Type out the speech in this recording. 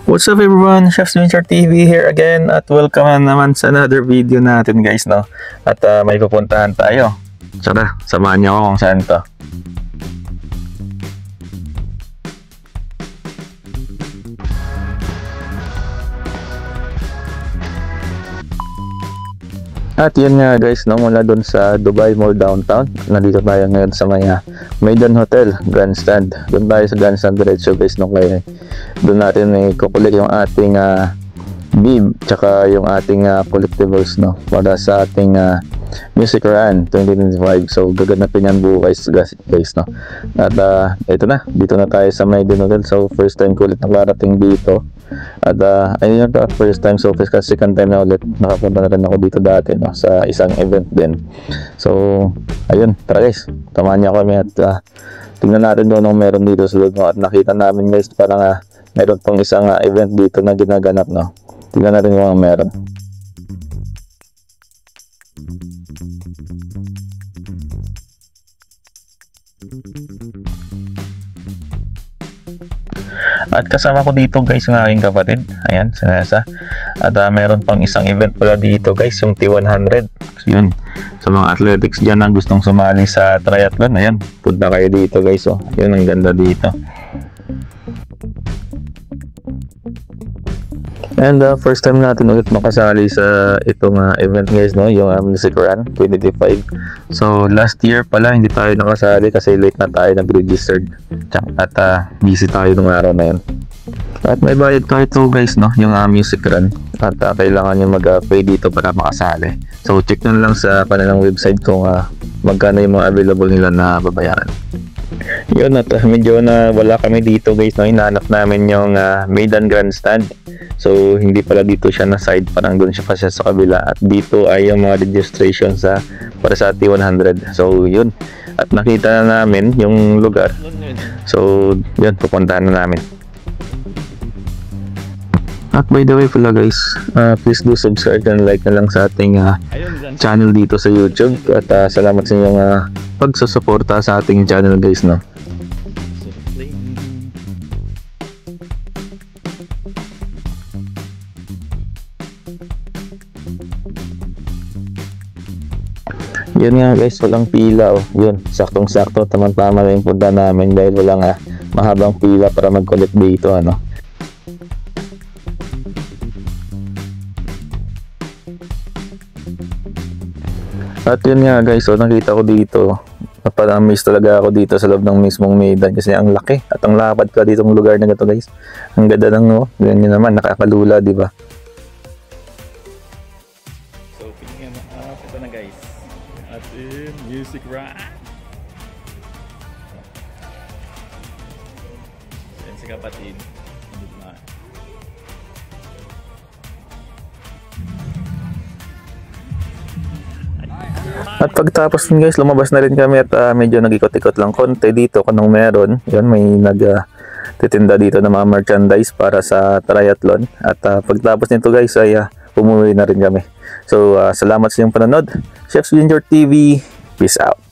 What's up everyone, Chef's Venture TV here again at welcome naman sa another video natin guys, no? At may pupuntahan tayo. Tara, samahan niyo ako kung saan to. At yun nga guys, no, mula dun sa Dubai Mall downtown, nandito tayo ngayon sa may Maidan Hotel, Grandstand. Doon tayo sa Grandstand diretso guys, no, kaya doon natin kukulik yung ating bib, tsaka yung ating collectibles, no, para sa ating Music Run 2025. So gaganapin yan bukas guys, no. At ito na, dito na tayo sa Maidan Hotel. So first time ko ulit nakarating dito. At ayun yung first time, so second time na ulit nakapunta na rin ako dito dati, no, sa isang event din. So ayun, tara guys, tamahan niyo kami at tingnan natin doon kung meron dito sa loob, no. At nakita namin guys, parang meron pang isang event dito na ginaganap, no. Tingnan natin kung meron. At kasama ko dito guys yung aking kapatid, ayan, si Nessa. At meron pang isang event pala dito guys, yung T100. So, yun, sa mga athletics dyan na gustong sumali sa triathlon, ayan, punta kayo dito guys. Oh, yun, ang ganda dito. And first time natin ulit makasali sa itong event guys, no, yung Music Run 2025. So last year pala hindi tayo nakasali kasi late na tayo nag-registered. At busy tayo nung araw na yun. At may bayad tayo ito guys, no, yung Music Run. At kailangan nyo mag-pay dito para makasali. So check na lang sa kanilang website kung magkano yung mga available nila na babayaran. Yun, at medyo na wala kami dito guys, no, hinahanap namin yung Maidan Grandstand. So hindi pala dito siya na side, parang doon siya pa siya sa kabila. At dito ay yung mga registration para sa T100. So yun, at nakita na namin yung lugar. So yun, pupuntahan na namin. At by the way pala guys, please do subscribe and like na lang sa ating channel dito sa YouTube. At salamat sa inyong pagsusuporta sa ating channel guys, no. Yun nga guys, walang pila, oh. Yun, saktong-sakto, tamang-tama na yung punta namin dahil walang mahabang pila para mag-collect dito, ano. At yun nga guys, so nakita ko dito, parang miss talaga ako dito sa loob ng mismong Maidan kasi ang laki at ang lapad ka ditong lugar na ito guys. Ang ganda ng, oh, ganyan naman, nakakalula, di ba? So pingin ito na guys, at in Music Run. Yan si kapatid. At pagtapos nun guys, lumabas na rin kami at medyo nag-ikot-ikot lang konti dito kung anong meron. Yun, may nagtitinda dito ng mga merchandise para sa triathlon. At pagtapos nito guys ay umuwi na rin kami. So salamat sa inyong panonood. Chef's Venture TV, peace out.